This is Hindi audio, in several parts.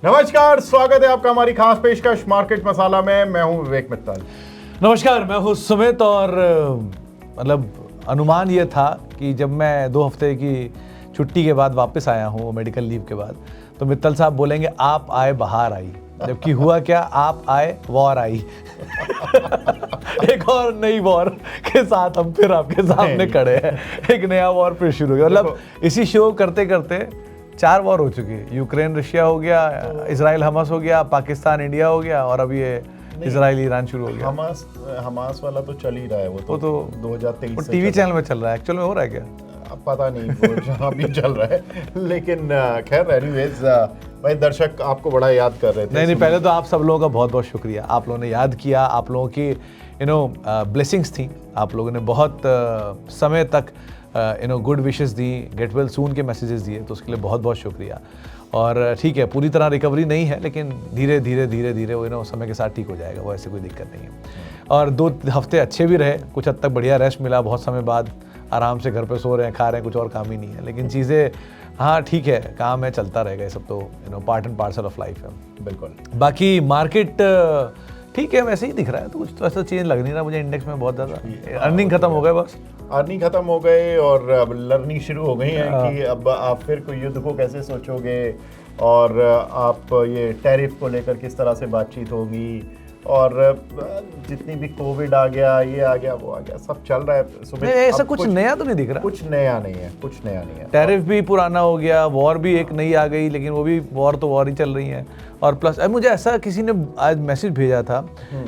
नमस्कार, स्वागत है आपका हमारी खास पेशकश मार्केट मसाला में। मैं हूं विवेक मित्तल। नमस्कार, मैं हूं सुमित। और मतलब अनुमान ये था कि जब मैं 2 हफ्ते की छुट्टी के बाद वापस आया हूं मेडिकल लीव के बाद, तो मित्तल साहब बोलेंगे आप आए बहार आई, जबकि हुआ क्या, आप आए वॉर आई। एक और नई वॉर के साथ हम फिर आपके सामने खड़े हैं। एक नया वॉर फिर शुरू हो गया। मतलब इसी शो करते करते 4 वॉर हो चुकी है। यूक्रेन रशिया हो गया, इजराइल हमास हो गया, पाकिस्तान इंडिया हो गया, और अब ये इजराइल ईरान शुरू हो गया। हमास वाला तो चल ही रहा है। वो तो 2023 से टीवी चैनल में चल रहा है। एक्चुअल में हो रहा है क्या? अब पता नहीं, वो जहाँ भी चल रहा है। लेकिन खैर एनीवेज, भाई दर्शक आपको बड़ा याद कर रहे थे। नहीं, पहले तो आप सब लोगों का बहुत बहुत शुक्रिया। आप लोगों ने याद किया, आप लोगों की ब्लेसिंग्स थी। आप लोगों ने बहुत समय तक गुड विशेस दी, गेट वेल सून के मैसेजेस दिए, तो उसके लिए बहुत बहुत शुक्रिया। और ठीक है, पूरी तरह रिकवरी नहीं है, लेकिन धीरे धीरे वो समय के साथ ठीक हो जाएगा। वो ऐसे कोई दिक्कत नहीं है। और 2 हफ्ते अच्छे भी रहे, कुछ हद तक बढ़िया रेस्ट मिला। बहुत समय बाद आराम से घर पे सो रहे हैं, खा रहे हैं, कुछ और काम ही नहीं है। लेकिन चीज़ें हाँ ठीक है, काम है, चलता रहेगा। ये सब तो part and parcel of life है। बिल्कुल। बाकी मार्केट ठीक है, वैसे ही दिख रहा है। तो कुछ तो ऐसा चेंज लग नहीं रहा मुझे इंडेक्स में बहुत ज़्यादा। अर्निंग खत्म हो गए, बस अर्निंग खत्म हो गए और अब लर्निंग शुरू हो गई है कि अब आप फिर कोई युद्ध को कैसे सोचोगे, और आप ये टैरिफ को लेकर किस तरह से बातचीत होगी, और जितनी भी कोविड आ गया, ये आ गया, वो आ गया, सब चल रहा है। ऐसा कुछ नया तो नहीं दिख रहा। कुछ नया नहीं है। टैरिफ भी पुराना हो गया, वॉर भी एक नई आ गई, लेकिन वो भी वॉर ही चल रही है। और प्लस मुझे ऐसा किसी ने आज मैसेज भेजा था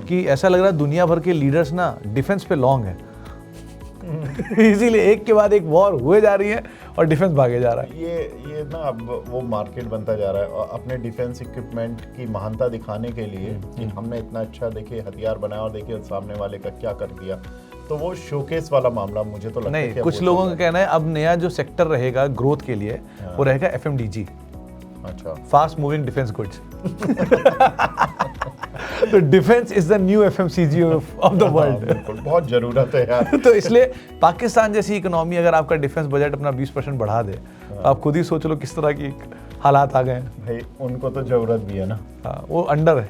कि ऐसा लग रहा है दुनिया भर के लीडर्स ना डिफेंस पे लॉन्ग है। इसीलिए एक के बाद एक वॉर हुए जा रही है और डिफेंस भागे जा रहा है। ये ना अब वो मार्केट बनता जा रहा है, और अपने डिफेंस इक्विपमेंट की महानता दिखाने के लिए कि हमने इतना अच्छा देखिए हथियार बनाया, और देखिए सामने वाले का क्या कर दिया। तो वो शोकेस वाला मामला मुझे तो लगता है नहीं, कुछ लोगों का कहना है अब नया जो सेक्टर रहेगा ग्रोथ के लिए, वो रहेगा FMDG। अच्छा, फास्ट मूविंग डिफेंस गुड्स। तो defence is the new FMCG of the world. बिल्कुल, बहुत जरूरत है यार। तो इसलिए पाकिस्तान जैसी इकोनॉमी अगर आपका डिफेंस बजट अपना 20% बढ़ा दे, आप खुद ही सोच लो किस तरह की हालात आ गए हैं। भाई उनको तो जरूरत भी है ना। हाँ, वो अंडर है।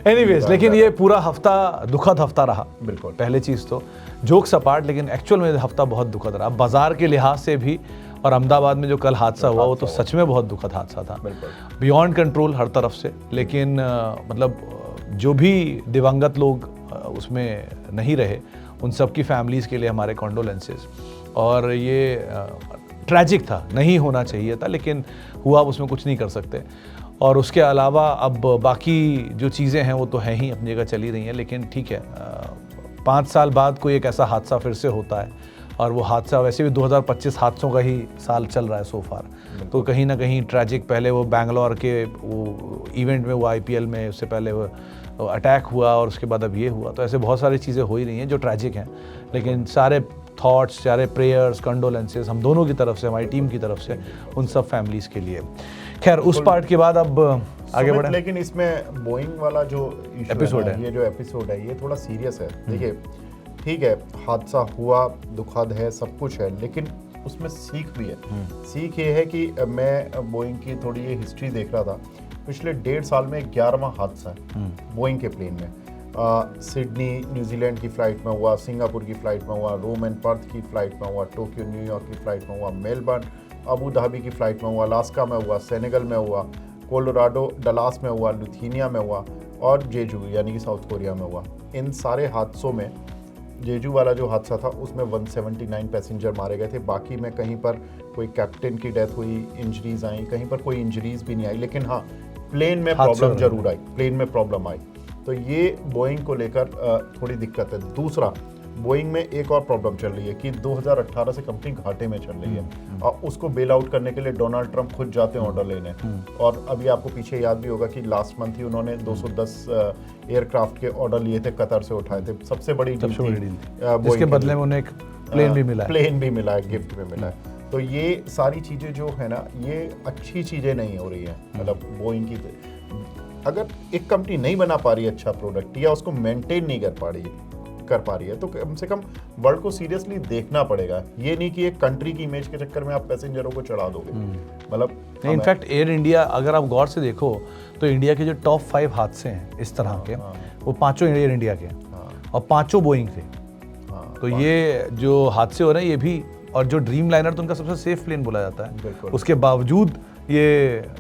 एनीवेज, लेकिन ये पूरा हफ्ता दुखद हफ्ता रहा। बिल्कुल, पहले चीज तो जोक्स अपार्ट, लेकिन एक्चुअल में हफ्ता बहुत दुखद रहा बाजार के लिहाज से भी। और अहमदाबाद में जो कल हादसा हुआ, वो तो सच में बहुत दुखद हादसा था, बियॉन्ड कंट्रोल हर तरफ से। लेकिन मतलब जो भी दिवंगत लोग उसमें नहीं रहे, उन सब की फैमिलीज़ के लिए हमारे कॉन्डोलेंसेस। और ये ट्रैजिक था, नहीं होना चाहिए था, लेकिन हुआ, अब उसमें कुछ नहीं कर सकते। और उसके अलावा अब बाकी जो चीज़ें हैं वो तो हैं ही, अपनी जगह चली रही हैं। लेकिन ठीक है, 5 साल बाद कोई एक ऐसा हादसा फिर से होता है, और वो हादसा वैसे भी 2025 हादसों का ही साल चल रहा है सो फार। तो कहीं ना कहीं ट्रैजिक, पहले वो बैंगलोर के वो इवेंट में हुआ, IPL में, उससे पहले वो अटैक हुआ, और उसके बाद अब ये हुआ। तो ऐसे बहुत सारी चीज़ें हो ही रही हैं जो ट्रैजिक हैं। लेकिन सारे थॉट्स, सारे प्रेयर्स, कंडोलेंसेस हम दोनों की तरफ से, हमारी टीम की तरफ से, उन सब फैमिलीज़ के लिए। खैर, उस पार्ट के बाद अब आगे बढ़े। लेकिन इसमें बोइंग वाला जो एपिसोड है, ये जो एपिसोड है, ये थोड़ा सीरियस है। देखिए, ठीक है, हादसा हुआ, दुखद है, सब कुछ है, लेकिन उसमें सीख भी है। सीख ये है कि मैं बोइंग की थोड़ी ये हिस्ट्री देख रहा था। पिछले 1.5 साल में 11वां हादसा है बोइंग के प्लेन में। सिडनी न्यूजीलैंड की फ़्लाइट में हुआ, सिंगापुर की फ़्लाइट में हुआ, रोम एंड पर्थ की फ़्लाइट में हुआ, टोक्यो न्यूयॉर्क की फ़्लाइट में हुआ, मेलबर्न अबू धाबी की फ़्लाइट में हुआ, अलास्का में हुआ, सेनेगल में हुआ, कोलोराडो डलास में हुआ, लुथियाना में हुआ, और जेजू यानी कि साउथ कोरिया में हुआ। इन सारे हादसों में जेजू वाला जो हादसा था उसमें 179 पैसेंजर मारे गए थे। बाकी में कहीं पर कोई कैप्टन की डेथ हुई, इंजरीज आई, कहीं पर कोई इंजरीज भी नहीं आई। लेकिन हाँ, प्लेन में प्रॉब्लम जरूर आई, प्लेन में प्रॉब्लम आई। तो ये बोइंग को लेकर थोड़ी दिक्कत है। दूसरा, बोइंग में एक और प्रॉब्लम चल रही है कि 2018 से कंपनी घाटे में चल रही है, और उसको बेल आउट करने के लिए डोनाल्ड ट्रंप खुद जाते हैं ऑर्डर लेने। और अभी आपको पीछे याद भी होगा कि लास्ट मंथ ही उन्होंने 210 एयरक्राफ्ट के ऑर्डर लिए थे, कतर से उठाए थे। सबसे बड़ी डील जिसके बदले में उन्हें एक प्लेन भी मिला है, गिफ्ट में मिला है। तो ये सारी चीज़ें जो है ना, ये अच्छी चीज़ें नहीं हो रही हैं। मतलब बोइंग की, अगर एक कंपनी नहीं बना पा रही अच्छा प्रोडक्ट, या उसको मेंटेन नहीं कर पा रही, कर पा रही है, तो कम से कम वर्ल्ड को सीरियसली देखना पड़ेगा। ये नहीं कि एक कंट्री की इमेज के चक्कर में आप पैसेंजरों को चढ़ा दोगे। मतलब इनफैक्ट एयर इंडिया अगर आप गौर से देखो तो इंडिया के जो टॉप 5 हादसे हैं इस तरह के, वो 5 एयर इंडिया के और 5 बोइंग थे। तो ये जो हादसे हो रहे हैं ये भी, और जो ड्रीम लाइनर तो उनका सबसे सेफ प्लेन बोला जाता है, उसके बावजूद ये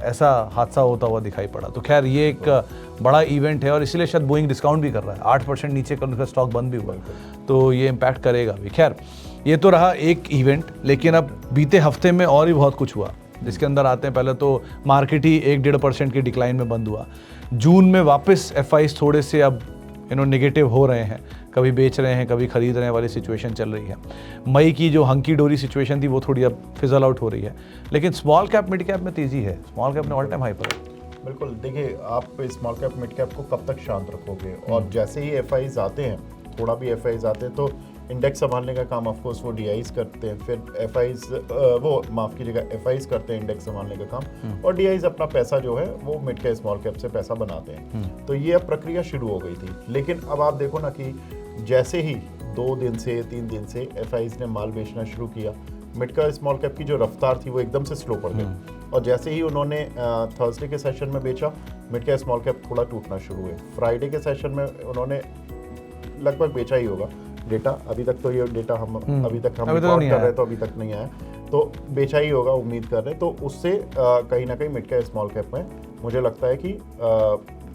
ऐसा हादसा होता हुआ दिखाई पड़ा। तो खैर ये एक बड़ा इवेंट है और इसीलिए शायद बोइंग डिस्काउंट भी कर रहा है, 8% नीचे कल उसका स्टॉक बंद भी हुआ, तो ये इम्पैक्ट करेगा भी। खैर ये तो रहा एक इवेंट, लेकिन अब बीते हफ्ते में और भी बहुत कुछ हुआ, जिसके अंदर आते हैं पहले तो मार्केट ही 1-1.5% की डिक्लाइन में बंद हुआ। जून में वापस एफआईज थोड़े से अब नेगेटिव हो रहे हैं, कभी बेच रहे हैं कभी खरीद रहे हैं वाली सिचुएशन चल रही है। मई की जो हंकी डोरी सिचुएशन थी वो थोड़ी अब फिजल आउट हो रही है, लेकिन स्मॉल कैप मिड कैप में तेजी है। स्मॉल कैप ने ऑल टाइम हाई पर है। बिल्कुल, देखिए आप स्मॉल कैप मिड कैप को कब तक शांत रखोगे, और जैसे ही एफआईज आते हैं, थोड़ा भी एफआईज आते हैं तो इंडेक्स संभालने का काम ऑफ कोर्स वो डीआईज करते हैं, फिर एफआईज वो माफ कीजिएगा एफआईज करते हैं इंडेक्स संभालने का काम, और डीआईज अपना पैसा जो है वो मिड कैप स्मॉल कैप से पैसा बनाते हैं। तो ये अब प्रक्रिया शुरू हो गई थी, लेकिन अब आप देखो ना कि जैसे ही 2 दिन से 3 दिन से एफआईज ने माल बेचना शुरू किया, मिड कैप स्मॉल कैप की जो रफ्तार थी वो एकदम से स्लो पड़ गई, और जैसे ही उन्होंने थर्सडे के सेशन में बेचा, मिड कैप स्मॉल कैप थोड़ा टूटना शुरू हुए। फ्राइडे के सेशन में उन्होंने लगभग बेचा ही होगा, डेटा अभी तक तो ये डेटा हम रिकॉर्ड कर रहे हैं तो अभी तक नहीं आया, तो बेचा ही होगा उम्मीद कर रहे हैं। तो उससे कहीं ना कहीं मिड कैप स्मॉल कैप में मुझे लगता है कि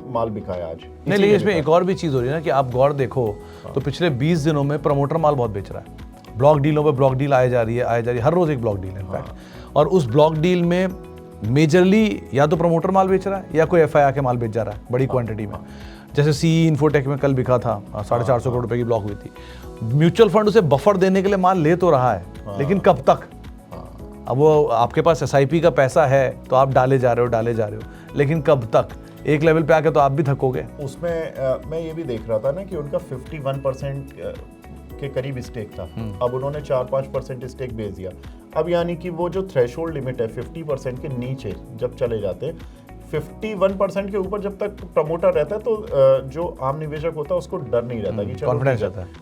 माल बिका है आज। नहीं, लेकिन इसमें एक और भी चीज़ हो रही है ना कि आप गौर देखो तो पिछले 20 दिनों में प्रमोटर माल बहुत बेच रहा है। ब्लॉक डीलों पे ब्लॉक डील आए जा रही है, हर रोज एक ब्लॉक डील है इनफैक्ट, और उस ब्लॉक डील में मेजरली या तो प्रमोटर माल बेच रहा है या कोई एफआई आके माल बेच जा रहा है बड़ी क्वांटिटी में। जैसे सीई इन्फोटेक में कल बिका था, 450 करोड़ रुपए की ब्लॉक हुई थी। म्यूचुअल फंड उसे बफर देने के लिए माल ले तो रहा है, लेकिन कब तक? अब वो आपके पास एसआईपी का पैसा है तो आप डाले जा रहे हो, लेकिन कब तक? एक लेवल पे आके तो आप भी थकोगे। उसमें मैं ये भी देख रहा था ना कि उनका 51% के करीब स्टेक था, अब उन्होंने 4-5% स्टेक बेच दिया। अब यानी कि वो जो थ्रेशोल्ड लिमिट है 50% के नीचे जब चले जाते हैं, 51% के ऊपर जब तक प्रमोटर रहता है तो जो आम निवेशक होता है उसको डर नहीं रहता कि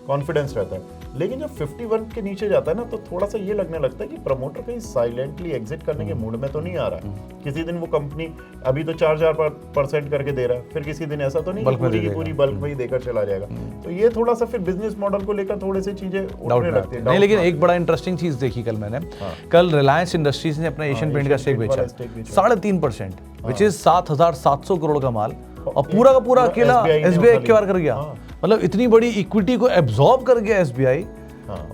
कॉन्फिडेंस रहता है। लेकिन जब 51 के नीचे जाता है ना तो थोड़ा सा ये लगने लगता है कि प्रमोटर कहीं साइलेंटली एग्जिट करने के मूड में तो नहीं आ रहा है। किसी दिन वो कंपनी अभी तो 4,000% करके दे रहा है, फिर किसी दिन ऐसा तो नहीं पूरी की पूरी बल्क में ही देकर चला जाएगा। तो ये थोड़ा सा फिर बिजनेस मॉडल को लेकर थोड़ी सी चीजें उठने लगती है। नहीं, लेकिन एक बड़ा इंटरेस्टिंग चीज देखी कल मैंने, कल रिलायंस इंडस्ट्रीज ने अपना एशियन पेंट का स्टेक बेचा 3.5%, विच इज 7,700 करोड़ का माल, और पूरा का पूरा अकेला एसबीआई एक्वायर कर गया। मतलब इतनी बड़ी इक्विटी को एब्जॉर्ब कर गया एसबीआई,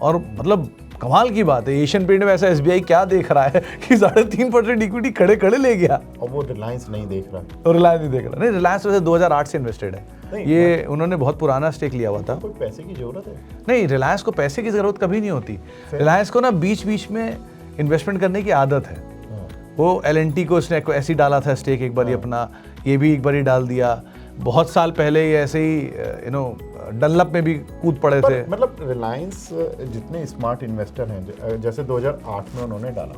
और मतलब कमाल की बात है। एशियन पेंट में ऐसा एसबीआई क्या देख रहा है कि 3.5% इक्विटी खड़े खड़े ले गया, और वो रिलायंस नहीं देख रहा। नहीं, रिलायंस वैसे 2008 से इन्वेस्टेड है, ये उन्होंने बहुत पुराना स्टेक लिया हुआ था। कोई पैसे की जरूरत है? नहीं, रिलायंस को पैसे की जरूरत कभी नहीं होती। रिलायंस को ना बीच बीच में इन्वेस्टमेंट करने की आदत है। वो एलएनटी को उसने ऐसे ही डाला था स्टेक एक बार ही अपना, ये भी एक बार ही डाल दिया। बहुत साल पहले ये ऐसे ही डनलप में भी कूद पड़े थे। मतलब रिलायंस जितने स्मार्ट इन्वेस्टर हैं, जैसे 2008 में उन्होंने डाला,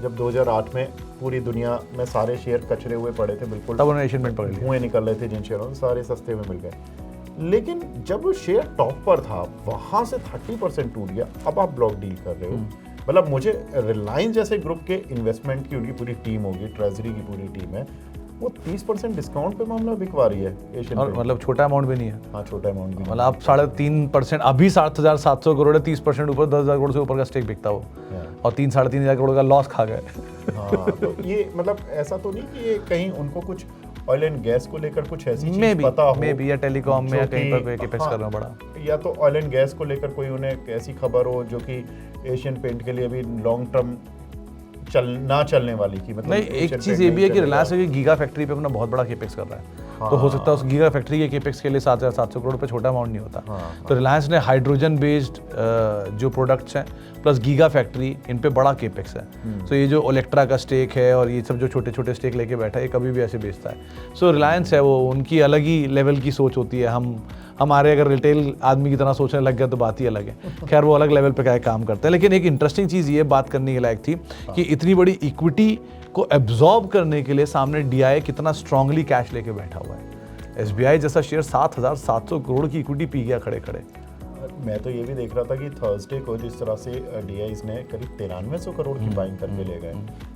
जब 2008 में पूरी दुनिया में सारे शेयर कचरे हुए पड़े थे बिल्कुल, तब उन्होंने एशियन पेंट पकड़ लिया, धुएं निकल रहे थे जिन शेयरों से, सारे सस्ते में मिल गए। लेकिन जब वो शेयर टॉप पर था वहां से 30% टूट गया, अब आप ब्लॉक डील कर रहे हो। मतलब मुझे रिलायंस जैसे ग्रुप के इन्वेस्टमेंट की उनकी पूरी टीम होगी, ट्रेजरी की पूरी टीम है, वो 30% डिस्काउंट पे मामला बिकवा रही है एशियन और मतलब छोटा अमाउंट भी नहीं है। हाँ, छोटा अमाउंट भी, मतलब आप 3.5%, अभी 7,700 करोड़ है, 30% ऊपर 10,000 करोड़ से ऊपर का स्टेक बिकता हो, और 3-3.5 करोड़ का लॉस खा गए। हाँ, तो ये मतलब ऐसा तो नहीं कि ये कहीं उनको कुछ ऑयल एंड गैस को लेकर कुछ ऐसी चीज पता हो, मे बी या टेलीकॉम में या कहीं पर केपेक्स करना पड़ा, या तो ऑयल एंड गैस को लेकर कोई उन्हें ऐसी खबर हो जो कि एशियन पेंट के लिए अभी लॉन्ग टर्म ना चलने वाली की। मतलब नहीं, एक चीज ये भी है कि रिलायंस गीगा फैक्ट्री पे अपना बहुत बड़ा केपेक्स कर रहा है। तो हो सकता है उस गीगा फैक्ट्री के केपेक्स के लिए 7,700 करोड़ पे छोटा अमाउंट नहीं होता। तो रिलायंस ने हाइड्रोजन बेस्ड जो प्रोडक्ट्स हैं प्लस गीगा फैक्ट्री, इन पे बड़ा केपेक्स है। तो ये जो इलेक्ट्रा का स्टेक है और ये सब जो छोटे छोटे स्टेक लेके बैठा है, ये कभी भी ऐसे बेचता है। सो रिलायंस है वो, उनकी अलग ही लेवल की सोच होती है। हमारे अगर रिटेल आदमी की तरह सोचने लग गया तो बात ही अलग है। खैर वो अलग लेवल पे क्या काम करते हैं। लेकिन एक इंटरेस्टिंग चीज़ ये बात करने के लायक थी कि इतनी बड़ी इक्विटी को एब्जॉर्ब करने के लिए सामने डीआई कितना स्ट्रांगली कैश लेके बैठा हुआ है। एसबीआई जैसा शेयर 7,700 करोड़ की इक्विटी पी गया खड़े खड़े। मैं तो ये भी देख रहा था कि थर्सडे को जिस तरह से DIs ने करीब 9300 करोड़ की बाइंग करके ले गए,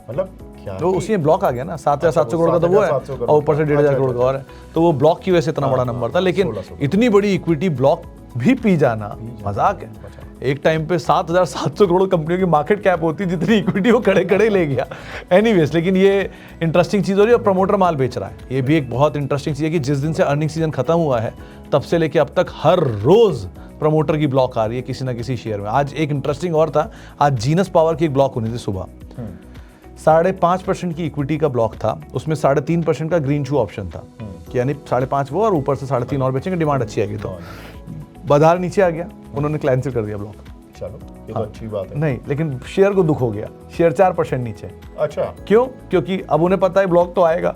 मतलब क्या तो उसी में ब्लॉक आ गया ना, 7,700 करोड़ का तो वो है, और ऊपर से 1,500 करोड़ का और है, तो वो ब्लॉक की वजह से इतना बड़ा नंबर था। लेकिन इतनी बड़ी इक्विटी ब्लॉक भी पी जाना मजाक है। एक टाइम पे 7,700 करोड़ कंपनियों की मार्केट कैप होती, जितनी इक्विटी वो खड़े खड़े ले गया। एनीवेज, लेकिन ये इंटरेस्टिंग चीज़ हो रही है, और प्रमोटर माल बेच रहा है। ये भी एक बहुत इंटरेस्टिंग चीज़ है कि जिस दिन से अर्निंग सीजन खत्म हुआ है तब से लेके अब तक हर रोज प्रमोटर की ब्लॉक आ रही है किसी ना किसी शेयर में। आज एक इंटरेस्टिंग और था, आज जीनस पावर की एक ब्लॉक होनी थी सुबह, 5.5% की इक्विटी का ब्लॉक था, उसमें 3.5% का ग्रीन शू ऑप्शन था, कि यानी 5.5 वो और ऊपर से 3.5 और बेचेंगे, डिमांड अच्छी आएगी। तो बाजार नीचे आ गया, उन्होंने कैंसिल कर दिया ब्लॉक। चलो ये तो अच्छी बात है। नहीं, लेकिन शेयर को दुख हो गया, शेयर 4% नीचे। अच्छा, क्यों? क्योंकि अब उन्हें पता है ब्लॉक तो आएगा।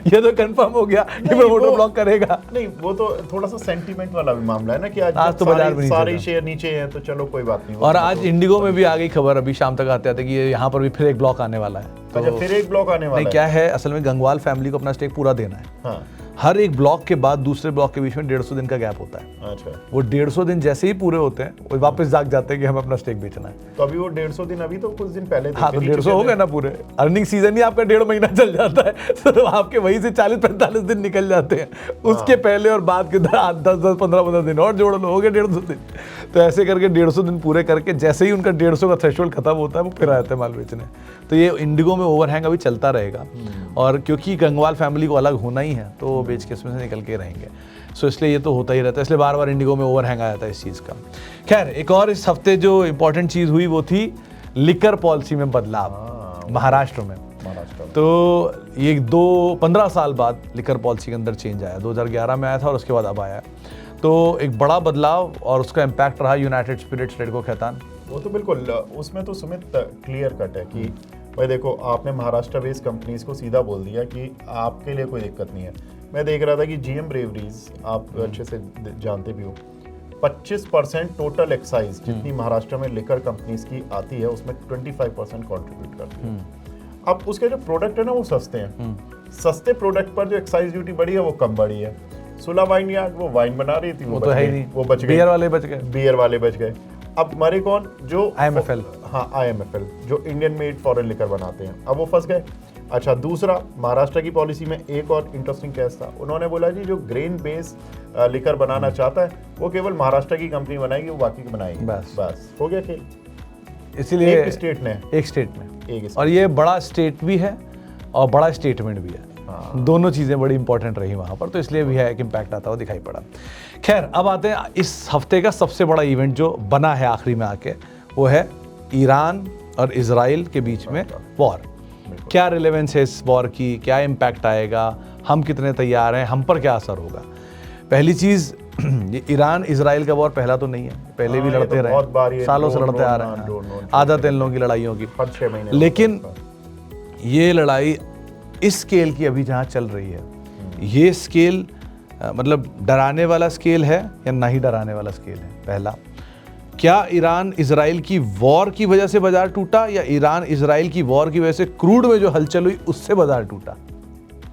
ये तो कंफर्म हो गया कि प्रमोटर ब्लॉक करेगा। नहीं, वो तो थोड़ा सा सेंटीमेंट वाला भी मामला है ना कि आज तो बाजार में सारे शेयर नीचे हैं, तो चलो कोई बात नहीं। और आज इंडिगो में भी आ गई खबर, अभी शाम तक आते आते, कि यहाँ पर भी फिर एक ब्लॉक आने वाला है। तो फिर एक ब्लॉक आने वाला है। क्या है असल में, गंगवाल फैमिली को अपना स्टेक पूरा देना है। हाँ। हर एक ब्लॉक के बाद दूसरे ब्लॉक के बीच में 150 दिन का गैप होता है। अच्छा। वो 150 दिन जैसे ही पूरे होते हैं वो वापस जाग जाते हैं कि हमें अपना स्टेक बेचना है। तो अभी वो 150 दिन, अभी तो कुछ दिन पहले थे। हाँ, तो 150 हो गए ना पूरे। अर्निंग सीजन ही आपका 1.5 महीना चल जाता है, तो आपके वहीं से 40-45 दिन निकल जाते हैं। उसके पहले और बाद के 10-15 दिन और जोड़ लो, हो गए 150 दिन। तो ऐसे करके 150 दिन पूरे करके जैसे ही उनका 150 का थ्रेशोल्ड खत्म होता है, वो फिर आते हैं माल बेचने। तो ये इंडिगो में ओवरहैंग अभी चलता रहेगा, और क्योंकि गंगवाल फैमिली को अलग होना ही है तो वो बेच के इसमें से निकल के रहेंगे। सो इसलिए ये तो होता ही रहता है, इसलिए बार बार इंडिगो में ओवरहैंग आ जाता है इस चीज़ का। खैर, एक और इस हफ्ते जो इंपॉर्टेंट चीज़ हुई वो थी लिकर पॉलिसी में बदलाव महाराष्ट्र में। तो ये 15 साल बाद लिकर पॉलिसी के अंदर चेंज आया, 2011 में आया था और उसके बाद अब आया। तो एक बड़ा बदलाव, और उसका इम्पैक्ट रहा यूनाइटेड स्पिरिट्स, रेडको खैतान। वो तो बिल्कुल, उसमें तो सुमित क्लियर कट है कि भाई देखो, आपने महाराष्ट्र बेस्ड कंपनीज को सीधा बोल दिया कि आपके लिए कोई दिक्कत नहीं है। मैं देख रहा था कि GM ब्रेवरीज, आप अच्छे से जानते भी हो, 25% टोटल एक्साइज जितनी महाराष्ट्र में लिकर कंपनीज की आती है उसमें 25% कॉन्ट्रीब्यूट करती है। अब उसके जो प्रोडक्ट है ना वो सस्ते हैं, सस्ते प्रोडक्ट पर जो एक्साइज ड्यूटी बढ़ी है वो कम बढ़ी है। सुला वाइन यार्ड वो वाइन बना रही थी, वो तो है ही नहीं, वो बच गए, बियर वाले बच गए। अब मरे कौन? जो IMFL, हाँ IMFL, जो इंडियन मेड फॉरेन लिकर बनाते हैं, अब वो फंस गए। अच्छा, दूसरा, महाराष्ट्र की पॉलिसी में एक और इंटरेस्टिंग केस था, उन्होंने बोला जी जो ग्रेन बेस्ड लिकर बनाना चाहता है वो केवल महाराष्ट्र की कंपनी बनाएगी, वो बाकी की बनाएगी। बस हो गया खेल। इसीलिए एक स्टेट में और ये बड़ा स्टेट भी है और बड़ा स्टेटमेंट भी है। दोनों चीज़ें बड़ी इंपॉर्टेंट रही वहाँ पर, तो इसलिए भी है एक इम्पैक्ट आता हुआ दिखाई पड़ा। खैर, अब आते हैं इस हफ्ते का सबसे बड़ा इवेंट जो बना है आखिरी में आके, वो है ईरान और इजराइल के बीच में वॉर। क्या रिलेवेंस है इस वॉर की, क्या इम्पैक्ट आएगा, हम कितने तैयार हैं, हम पर क्या असर होगा। पहली चीज़, ईरान इजराइल का वॉर पहला तो नहीं है, पहले भी लड़ते रहे, सालों से लड़ते आ रहे हैं, आदत है इन लोगों की लड़ाइयों की। लेकिन ये लड़ाई इस स्केल की अभी जहाँ चल रही है, ये स्केल मतलब डराने वाला स्केल है या नहीं डराने वाला स्केल है। पहला, क्या ईरान इजराइल की वॉर की वजह से बाजार टूटा, या ईरान इजराइल की वॉर की वजह से क्रूड में जो हलचल हुई उससे बाजार टूटा?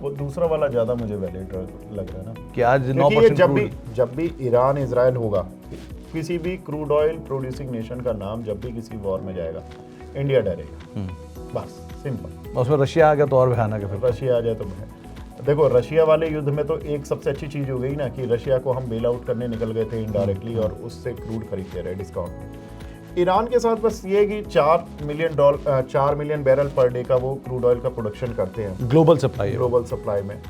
वो दूसरा वाला ज्यादा मुझे वैलिड लग रहा है ना, कि आज 9% जब भी ईरान इजराइल होगा, किसी भी क्रूड ऑयल प्रोड्यूसिंग नेशन का नाम जब भी किसी वॉर में जाएगा, इंडिया डरेगा। बस सिंपल। उसमें रशिया आ गया तो और भयानक है। फिर रशिया आ जाए तो देखो, रशिया वाले युद्ध में तो एक सबसे अच्छी चीज हो गई ना कि रशिया को हम बेल आउट करने निकल गए थे इनडायरेक्टली, और उससे क्रूड खरीदते रहे डिस्काउंट में। ईरान के साथ बस ये कि 4 मिलियन बैरल पर डे का वो क्रूड ऑयल का प्रोडक्शन करते हैं, ग्लोबल सप्लाई में।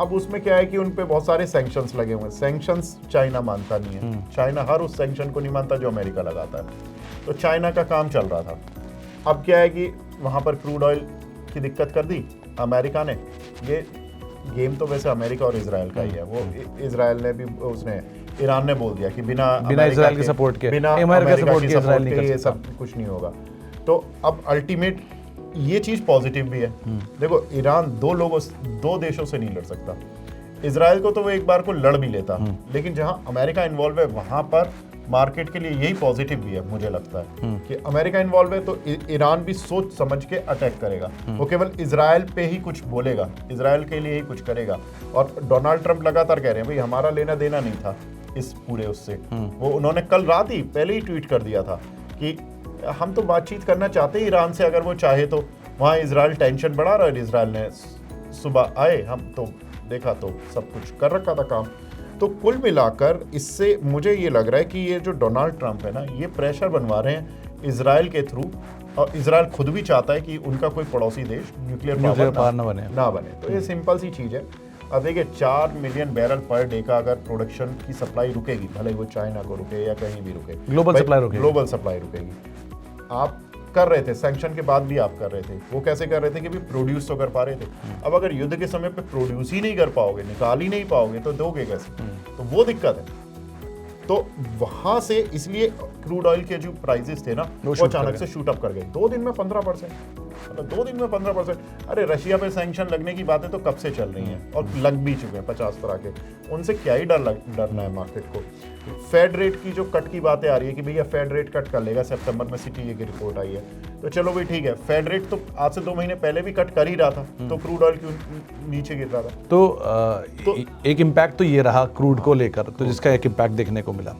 अब उसमें क्या है कि उन पे बहुत सारे सैंक्शंस लगे हुए हैं। सैंक्शंस चाइना मानता नहीं है, चाइना हर उस सैंक्शन को नहीं मानता जो अमेरिका लगाता है। तो चाइना का काम चल रहा था। अब क्या है कि वहाँ पर क्रूड ऑयल की दिक्कत कर दी अमेरिका ने। ये गेम तो वैसे अमेरिका और इजराइल का ही है। वो इजराइल ने भी, उसने ईरान ने बोल दिया कि बिना इजराइल के सपोर्ट के, बिना अमेरिका के सपोर्ट के ये सब कुछ नहीं होगा। तो अब अल्टीमेट ये चीज पॉजिटिव भी है। देखो, ईरान दो देशों से नहीं लड़ सकता। इजराइल को तो वो एक बार को लड़ भी लेता, लेकिन जहां अमेरिका इन्वॉल्व है वहां पर मार्केट के लिए यही पॉजिटिव भी है। मुझे लगता है कि अमेरिका इन्वॉल्व है तो ईरान भी सोच समझ के अटैक करेगा। वो केवल इजराइल पे ही कुछ बोलेगा, इजराइल के लिए ही कुछ करेगा। और डोनाल्ड ट्रंप लगातार कह रहे हैं भाई हमारा लेना देना नहीं था इस पूरे उससे। वो उन्होंने कल रात ही पहले ही ट्वीट कर दिया था कि हम तो बातचीत करना चाहते हैं ईरान से, अगर वो चाहे तो। वहाँ इजराइल टेंशन बढ़ा रहा है, इजराइल ने सुबह आए, हम तो देखा तो सब कुछ कर रखा था काम। तो कुल मिलाकर इससे मुझे ये लग रहा है कि ये जो डोनाल्ड ट्रंप है ना, ये प्रेशर बनवा रहे हैं इजराइल के थ्रू, और इजराइल खुद भी चाहता है कि उनका कोई पड़ोसी देश न्यूक्लियर पावर ना बने। तो ये सिंपल सी चीज़ है। अब देखिए 4 मिलियन बैरल पर डे का अगर प्रोडक्शन की सप्लाई रुकेगी, भले वो चाइना को रुके या कहीं भी रुके, ग्लोबल सप्लाई रुकेगी। आप कर रहे थे सैंक्शन के बाद भी आप कर रहे थे, वो कैसे कर रहे थे कि भी प्रोड्यूस तो कर पा रहे थे। अब अगर युद्ध के समय पे प्रोड्यूस ही नहीं कर पाओगे, निकाल ही नहीं पाओगे, तो दोगे कैसे? तो वो दिक्कत है। तो वहां से इसलिए क्रूड ऑयल के जो प्राइसेस थे ना, वो अचानक से शूट अप कर गए 2 दिन में 15%। मतलब 2 दिन में 15%। अरे रशिया पे सैंक्शन लगने की बातें तो कब से चल रही हैं, और लग भी चुके हैं 50 तरह के। उनसे क्या ही डरना है मार्केट को। फेड रेट की जो कट की बातें आ रही है कि भैया फेड रेट कट कर लेगा सितंबर में, सीटीए की रिपोर्ट आई है, तो चलो भाई ठीक है। फेड रेट तो आज से 2 महीने पहले भी कट कर ही रहा था, तो क्रूड ऑयल क्यों नीचे गिर रहा था? तो एक इम्पैक्ट तो ये रहा क्रूड को लेकर, तो जिसका एक इम्पैक्ट देखने को मिला।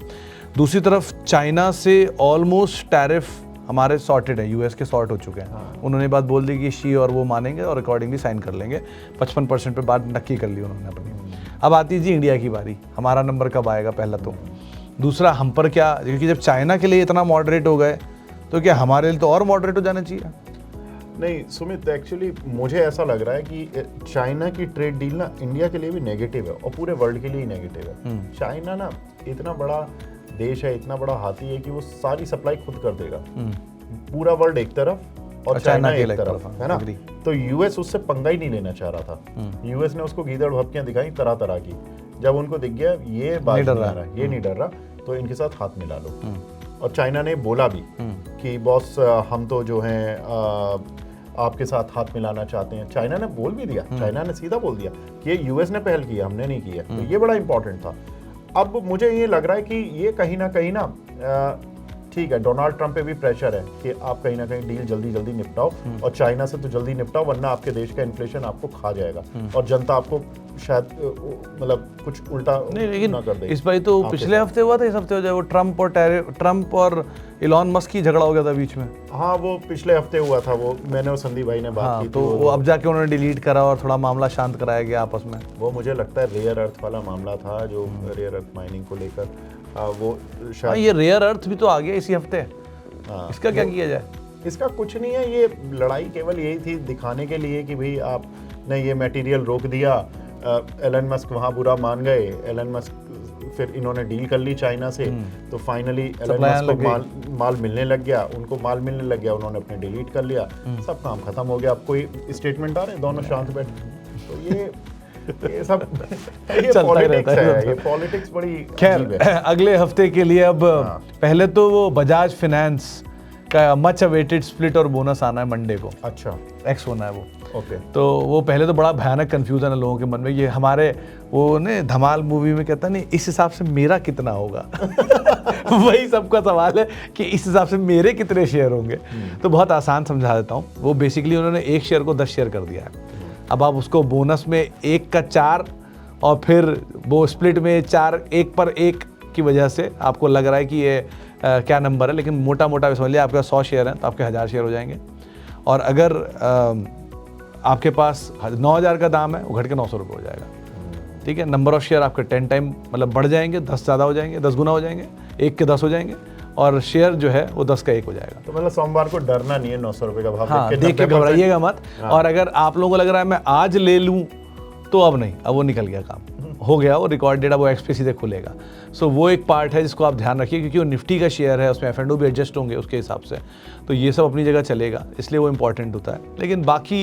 दूसरी तरफ चाइना से ऑलमोस्ट टैरिफ हमारे सॉर्टेड है, यूएस के सॉर्ट हो चुके हैं। उन्होंने बात बोल दी कि शी और वो मानेंगे और अकॉर्डिंगली साइन कर लेंगे। 55% पे बात नक्की कर ली उन्होंने अपनी। अब आती है जी इंडिया की बारी, हमारा नंबर कब आएगा पहला तो। दूसरा हम पर क्या, क्योंकि जब चाइना के लिए इतना मॉडरेट हो गए तो क्या हमारे लिए तो और मॉडरेट हो जाना चाहिए? नहीं सुमित, एक्चुअली मुझे ऐसा लग रहा है कि चाइना की ट्रेड डील ना इंडिया के लिए भी नेगेटिव है और पूरे वर्ल्ड के लिए ही नेगेटिव है। चाइना ना इतना बड़ा देश है, इतना बड़ा हाथी है कि वो सारी सप्लाई खुद कर देगा। पूरा वर्ल्ड एक तरफ और चाइना एक तरफ, है ना। तो यूएस उससे पंगा ही नहीं लेना चाह रहा था। यूएस ने उसको गीदड़ भपकियां दिखाई तरह तरह की। जब उनको दिख गया ये बात नहीं आ रहा, ये नहीं डर रहा, तो इनके साथ हाथ मिला लो। और चाइना ने बोला भी कि बॉस हम तो जो है आपके साथ हाथ मिलाना चाहते हैं। चाइना ने बोल भी दिया, चाइना ने सीधा बोल दिया कि ये यूएस ने पहल किया, हमने नहीं किया। तो ये बड़ा इंपॉर्टेंट था। अब मुझे ये लग रहा है कि ये कहीं ना ठीक है, डोनाल्ड ट्रंप पे भी प्रेशर है कि आप कहीं ना कहीं डील जल्दी जल्दी निपटाओ, और चाइना से तो जल्दी निपटाओ, वरना आपके देश का इन्फ्लेशन आपको खा जाएगा और जनता आपको शायद मतलब कुछ उल्टा ना कर दे। इस बार तो पिछले हफ्ते हुआ था, इस हफ्ते हो जाए वो ट्रंप और इलॉन मस्क की झगड़ा हो गया था बीच में। हाँ, वो पिछले हफ्ते हुआ था, वो मैंने और संदीप भाई ने बात की। तो वो अब जाके उन्होंने डिलीट करा और थोड़ा मामला शांत कराया गया आपस में। वो मुझे लगता है रेयर अर्थ वाला मामला था, जो रेयर अर्थ माइनिंग को लेकर वो शायद। ये रेयर अर्थ भी तो आ गया इसी हफ्ते। इसका क्या किया जाए? इसका कुछ नहीं है, ये लड़ाई केवल यही थी दिखाने के लिए कि भाई आपने ये मटेरियल रोक दिया। एलन मस्क वहाँ बुरा मान गए, एलन मस्क फिर इन्होंने डील कर ली चाइना से, तो फाइनली एलन मस्क को माल मिलने लग गया, उनको माल मिलने लग गया, उन्होंने अपने डिलीट कर लिया, सब काम खत्म हो गया। अब कोई स्टेटमेंट आ रहे, दोनों शांत बैठे। तो ये सब ये पॉलिटिक्स है, ये पॉलिटिक्स बड़ी। खैर अगले हफ्ते के लिए अब पहले तो वो बजाज फाइनेंस का मच अवेटेड स्प्लिट और बोनस आना है मंडे को। अच्छा, एक्स होना है वो। ओके। तो वो पहले तो बड़ा भयानक कंफ्यूजन है लोगों के मन में। ये हमारे वो ने धमाल मूवी में कहता नहीं, इस हिसाब से मेरा कितना होगा वही सबका सवाल है कि इस हिसाब से मेरे कितने शेयर होंगे। तो बहुत आसान समझा देता हूँ। वो बेसिकली उन्होंने एक शेयर को 10 शेयर कर दिया है। अब आप उसको बोनस में 1 का 4 और फिर वो स्प्लिट में 4 1 पर 1 की वजह से आपको लग रहा है कि ये क्या नंबर है, लेकिन मोटा मोटा समझ लिया आपका 100 शेयर हैं तो आपके 1000 शेयर हो जाएंगे। और अगर आपके पास 9000 का दाम है, वो घट के 900 रुपये हो जाएगा। ठीक है, नंबर ऑफ शेयर आपके 10 टाइम मतलब बढ़ जाएंगे, 10 ज़्यादा हो जाएंगे, 10 गुना हो जाएंगे, 1 के 10 हो जाएंगे, और शेयर जो है वो 10 का 1 हो जाएगा। तो मतलब सोमवार को डरना नहीं है 900 रुपये का भाव। हाँ, देख के घबराइएगा मत। और अगर आप लोगों को लग रहा है मैं आज ले लूँ, तो अब नहीं, अब वो निकल गया काम, हो गया वो रिकॉर्ड डेटा, वो एक्सपी सीधे खुलेगा। सो वो एक पार्ट है जिसको आप ध्यान रखिए, क्योंकि वो निफ्टी का शेयर है, उसमें F&O भी एडजस्ट होंगे उसके हिसाब से, तो ये सब अपनी जगह चलेगा, इसलिए वो इंपॉर्टेंट होता है। लेकिन बाकी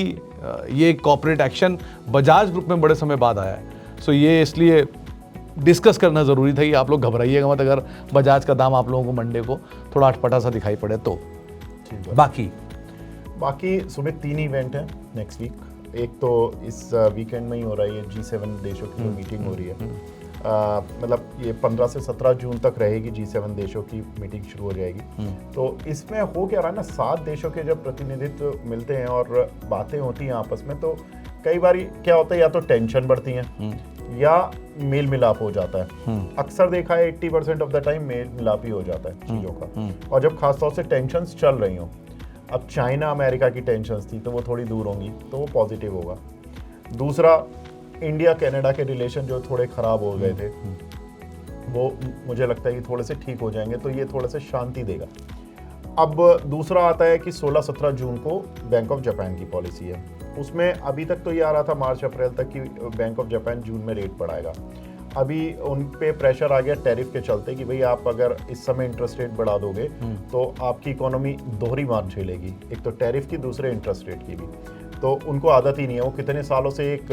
ये कॉर्पोरेट एक्शन बजाज ग्रुप में बड़े समय बाद आया है, सो ये इसलिए डिस्कस करना ज़रूरी था कि आप लोग घबराइएगा मत अगर बजाज का दाम आप लोगों को मंडे को थोड़ा अटपटा सा दिखाई पड़े तो। बाकी सुमित 3 इवेंट है नेक्स्ट वीक। एक तो इस वीकेंड में ही हो रहा है, ये G7 देशों की जो मीटिंग हो रही है, मतलब ये 15 से 17 जून तक रहेगी। G7 देशों की मीटिंग शुरू हो जाएगी। तो इसमें हो क्या रहा है ना, 7 देशों के जब प्रतिनिधित्व मिलते हैं और बातें होती हैं आपस में, तो कई बार क्या होता है, या तो टेंशन बढ़ती है या मेल मिलाप हो जाता है। अक्सर देखा है 80% ऑफ द टाइम मेल मिलाप ही हो जाता है चीज़ों का। और जब खासतौर से टेंशन्स चल रही हों, अब चाइना अमेरिका की टेंशन्स थी तो वो थोड़ी दूर होंगी, तो वो पॉजिटिव होगा। दूसरा, इंडिया कनाडा के रिलेशन जो थोड़े ख़राब हो गए थे, वो मुझे लगता है कि थोड़े से ठीक हो जाएंगे, तो ये थोड़े से शांति देगा। अब दूसरा आता है कि 16-17 जून को बैंक ऑफ जापान की पॉलिसी है। उसमें अभी तक तो ये आ रहा था मार्च अप्रैल तक कि बैंक ऑफ जापान जून में रेट बढ़ाएगा। अभी उन पे प्रेशर आ गया टैरिफ के चलते कि भाई आप अगर इस समय इंटरेस्ट रेट बढ़ा दोगे तो आपकी इकोनॉमी दोहरी मार झेलेगी, एक तो टैरिफ की, दूसरे इंटरेस्ट रेट की भी। तो उनको आदत ही नहीं है, वो कितने सालों से एक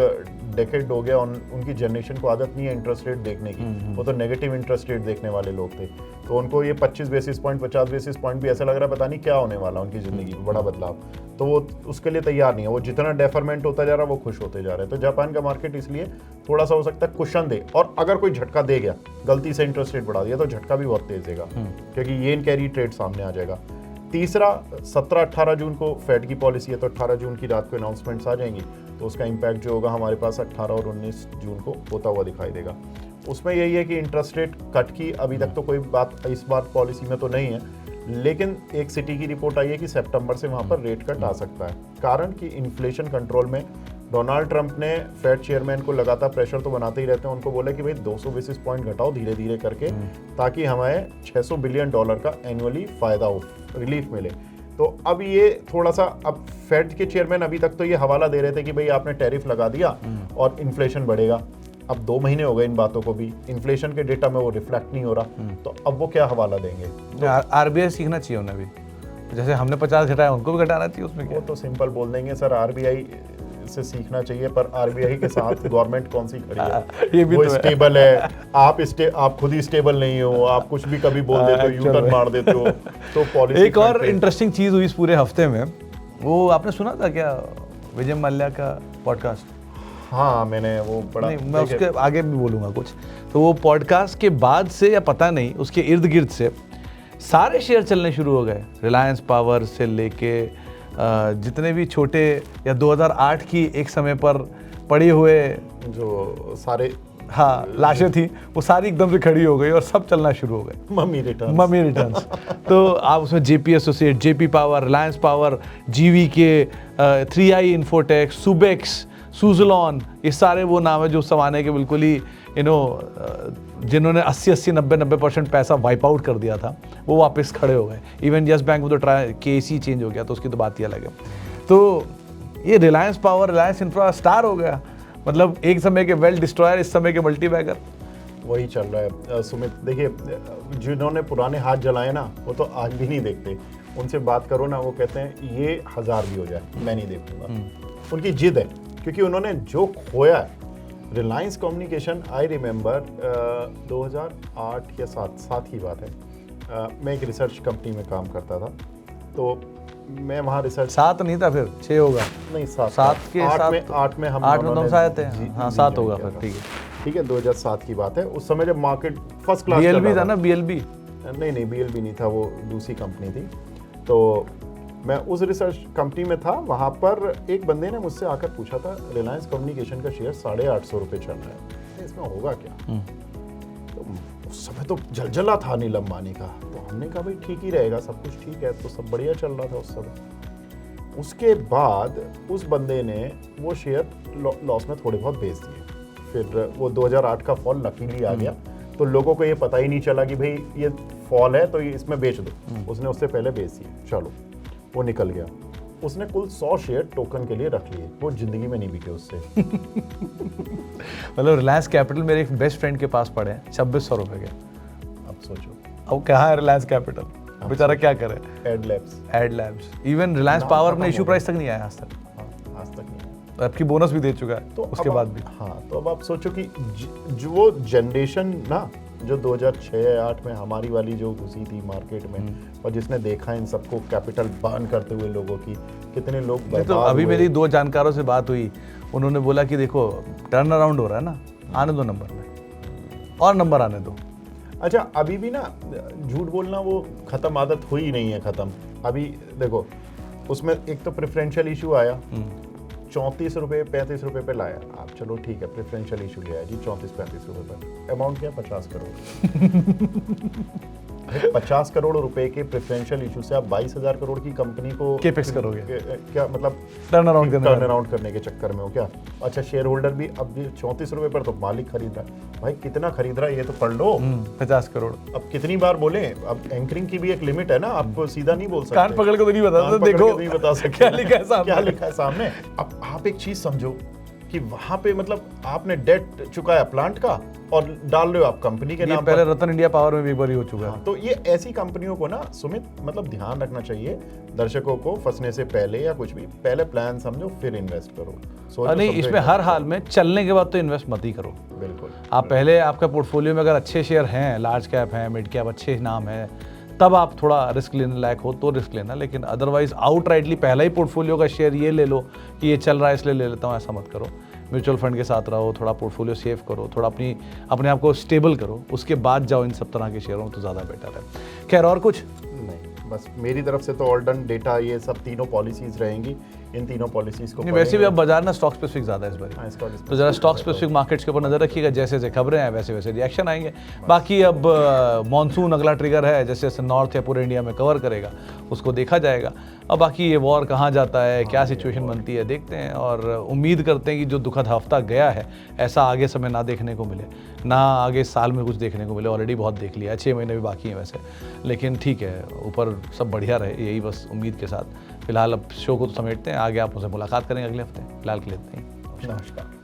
डेकेड हो गया उनकी जनरेशन को आदत नहीं है इंटरेस्ट रेट देखने की, वो तो नेगेटिव इंटरेस्ट रेट देखने वाले लोग थे। तो उनको ये 25 बेसिस पॉइंट 50 बेसिस पॉइंट भी ऐसा लग रहा है पता नहीं क्या होने वाला उनकी ज़िंदगी में, बड़ा बदलाव। तो वो उसके लिए तैयार नहीं है, वो जितना डेफरमेंट होता जा रहा है वो खुश होते जा रहे हैं। तो जापान का मार्केट इसलिए थोड़ा सा हो सकता है कुशन दे, और अगर कोई झटका दे गया, गलती से इंटरेस्ट रेट बढ़ा दिया, तो झटका भी बहुत तेज देगा क्योंकि येन कैरी ट्रेड सामने आ जाएगा। तीसरा, 17-18 जून को फेड की पॉलिसी है, तो 18 जून की रात को अनाउंसमेंट्स आ जाएंगी, तो उसका इम्पैक्ट जो होगा हमारे पास 18 और 19 जून को होता हुआ दिखाई देगा। उसमें यही है कि इंटरेस्ट रेट कट की अभी तक तो कोई बात इस बार पॉलिसी में तो नहीं है, लेकिन एक सिटी की रिपोर्ट आई है कि सितंबर से वहाँ पर रेट कट आ सकता है। कारण कि इन्फ्लेशन कंट्रोल में डोनाल्ड ट्रंप ने फेड चेयरमैन को लगातार प्रेशर तो बनाते ही रहते हैं, उनको बोला कि भाई 200 बेसिस पॉइंट घटाओ धीरे धीरे करके, ताकि हमें $600 बिलियन का एनुअली फायदा हो, रिलीफ मिले। तो अब ये थोड़ा सा, अब फेड के चेयरमैन अभी तक तो ये हवाला दे रहे थे कि भाई आपने टैरिफ लगा दिया और इन्फ्लेशन बढ़ेगा। अब 2 महीने हो गए इन बातों को भी, इन्फ्लेशन के डेटा में वो रिफ्लेक्ट नहीं हो रहा, तो अब वो क्या हवाला देंगे? आरबीआई सीखना चाहिए उन्हें भी, जैसे हमने 50 घटाया उनको भी घटाना चाहिए। उसमें क्या, वो तो सिंपल बोल देंगे सर आरबीआई से सीखना चाहिए, पर आरबीआई के साथ गवर्नमेंट कौन सी खड़ी है? ये भी वो तो स्टेबल है, आप खुद ही स्टेबल नहीं हो, आप कुछ भी कभी बोल देते हो, यू-टर्न मार देते हो। तो पॉलिसी एक और इंटरेस्टिंग चीज हुई इस पूरे हफ्ते में, वो आपने सुना था क्या विजय माल्या का पॉडकास्ट? हाँ, मैंने वो पढ़ा। नहीं, मैं उसके आगे भी बोलूँगा कुछ। तो वो पॉडकास्ट के बाद से या पता नहीं उसके इर्द गिर्द से सारे शेयर चलने शुरू हो गए, रिलायंस पावर से लेके जितने भी छोटे या 2008 की एक समय पर पड़े हुए जो सारे लाशें थी, वो सारी एकदम से खड़ी हो गई और सब चलना शुरू हो गए, मम्मी रिटर्न्स। तो आप उसमें JP associate, JP power, Reliance power, GVK, 3i infotech, Subex, Suzlon, ये सारे वो नाम है जो जमाने के बिल्कुल ही जिन्होंने 80-90% पैसा वाइप आउट कर दिया था, वो वापस खड़े हो गए। इवन यस बैंक में तो केसी चेंज हो गया, तो उसकी तो बात ही अलग है। तो ये Reliance power, Reliance infra star हो गया, मतलब एक समय के वेल डिस्ट्रॉयर, इस समय के मल्टी बैगर। वही चल रहा है सुमित। देखिए, जिन्होंने पुराने हाथ जलाए ना, वो तो आज भी नहीं देखते। उनसे बात करो ना, वो कहते हैं ये 1000 भी हो जाए मैं नहीं देखूंगा। उनकी जिद है, क्योंकि उन्होंने जो खोया है। रिलायंस कम्युनिकेशन, आई रिमेंबर 2008 या 7 की बात है। मैं एक रिसर्च कंपनी में काम करता था, तो मैं वहाँ रिसर्च 7 नहीं था, फिर 6 होगा। नहीं, 7 के 8 में हम 8 में तो आए थे। हाँ, 7 होगा फिर। ठीक है, 2007 की बात है। उस समय जब मार्केट फर्स्ट क्लास BLB था ना, BLB? नहीं, BLB नहीं था, वो दूसरी कंपनी थी। तो मैं उस रिसर्च कंपनी में था। वहाँ पर एक बंदे ने मुझसे आकर पूछा था, रिलायंस कम्युनिकेशन का शेयर 850 रुपये चल रहा है, इसमें होगा क्या? तो उस समय तो जलजला था अनिल अंबानी का, तो हमने कहा भाई ठीक ही रहेगा, सब कुछ ठीक है, तो सब बढ़िया चल रहा था उस समय। उसके बाद उस बंदे ने वो शेयर लॉस में थोड़े बहुत बेच दिए। फिर वो 2008 का फॉल नकीली आ गया, तो लोगों को ये पता ही नहीं चला कि भाई ये फॉल है तो ये इसमें बेच दो। उसने उससे पहले बेच दिए, चलो वो निकल गया। उसने कुल 100 शेयर टोकन के लिए रख लिए, वो जिंदगी में नहीं बिके उससे। मतलब रिलायंस कैपिटल मेरे एक बेस्ट फ्रेंड के पास पड़े हैं 2600 रुपए के। अब सोचो, अब कहाँ है रिलायंस कैपिटल, बेचारा क्या करे? Adlabs. Even Reliance power में इशू प्राइस तक नहीं आया आज तक। आज तक नहीं आया, तो आपकी बोनस भी दे चुका है, तो उसके बाद भी। हाँ, तो अब आप सोचो कि जो वो जनरेशन ना, जो 2006-8 में हमारी वाली जो घुसी थी मार्केट में, और जिसने देखा इन सबको कैपिटल बर्न करते हुए लोगों की, कितने लोग बर्बाद तो अभी मेरी 2 जानकारों से बात हुई, उन्होंने बोला कि देखो टर्न अराउंड हो रहा है ना, आने दो नंबर में, और नंबर आने दो। अच्छा, अभी भी ना झूठ बोलना वो खत्म आदत हुई नहीं है खत्म। अभी देखो, उसमें एक तो प्रेफरेंशियल इशू आया, 34 रुपये 35 रुपये पे लाया आप, चलो ठीक है, प्रेफरेंशियल इशू लिया है जी 34-35 रुपये पर, अमाउंट क्या 50 करोड़ 50 करोड़ रुपए के प्रेफरेंशियल इशू से आप 22,000 करोड़ की कंपनी को केपेक्स करोगे, क्या मतलब टर्न अराउंड करने के चक्कर में हो क्या? अच्छा, शेयर होल्डर भी अब 34 रुपए पर तो मालिक खरीद रहा है, भाई कितना खरीद रहा है ये तो पढ़ लो। 50 करोड़। अब कितनी बार बोले, अब एंकरिंग की भी एक लिमिट है ना, आपको सीधा नहीं बोल सकते, कान पकड़ के तो नहीं बता सकते, देखो नहीं बता सकते क्या लिखा है सामने, क्या लिखा है सामने। अब आप एक चीज समझो कि वहां पे मतलब आपने डेट चुकाया प्लांट का और डाल रहे हो आप कंपनी के नाम पहले रतन इंडिया पावर में भी एक बार हो चुका है। तो ये ऐसी कंपनियों को ना सुमित मतलब ध्यान रखना चाहिए, दर्शकों को फंसने से पहले या कुछ भी पहले प्लान समझो फिर इन्वेस्ट करो। नहीं, इसमें हर हाल में चलने के बाद तो इन्वेस्ट मत ही करो। बिल्कुल, आप पहले आपका पोर्टफोलियो में अगर अच्छे शेयर हैं, लार्ज कैप हैं, मिड कैप अच्छे नाम है, तब आप थोड़ा रिस्क लेने लायक हो तो रिस्क लेना, लेकिन अदरवाइज आउटराइटली पहला ही पोर्टफोलियो का शेयर ये ले लो कि ये चल रहा है इसलिए ले लेता हूँ, ऐसा मत करो। म्यूचुअल फंड के साथ रहो, थोड़ा पोर्टफोलियो सेव करो, थोड़ा अपने आप को स्टेबल करो, उसके बाद जाओ इन सब तरह के शेयरों में तो ज़्यादा बेटर है। खैर और कुछ नहीं, बस मेरी तरफ से तो ऑल डन। डेटा ये सब तीनों पॉलिसीज रहेंगी, इन तीनों पॉलिसीज को वैसे भी अब बाजार ना स्टॉक स्पेसिफिक ज़्यादा है इस बार, तो ज़रा स्टॉक स्पेसिफिक मार्केट्स के ऊपर नज़र रखिएगा, जैसे जैसे खबरें हैं वैसे वैसे रिएक्शन आएंगे। बाकी अब मॉनसून अगला ट्रिगर है, जैसे जैसे नॉर्थ या पूरे इंडिया में कवर करेगा उसको देखा जाएगा। अब बाकी ये वॉर कहाँ जाता है, क्या सिचुएशन बनती है देखते हैं, और उम्मीद करते हैं कि जो दुखद हफ्ता गया है ऐसा आगे समय ना देखने को मिले, ना आगे साल में कुछ देखने को मिले। ऑलरेडी बहुत देख लिया, 6 महीने भी बाकी हैं वैसे, लेकिन ठीक है, ऊपर सब बढ़िया रहे, यही बस उम्मीद के साथ फिलहाल अब शो को तो समेटते हैं। आगे आप उनसे मुलाकात करेंगे अगले हफ्ते, फिलहाल के लिए इतना ही। नमस्कार।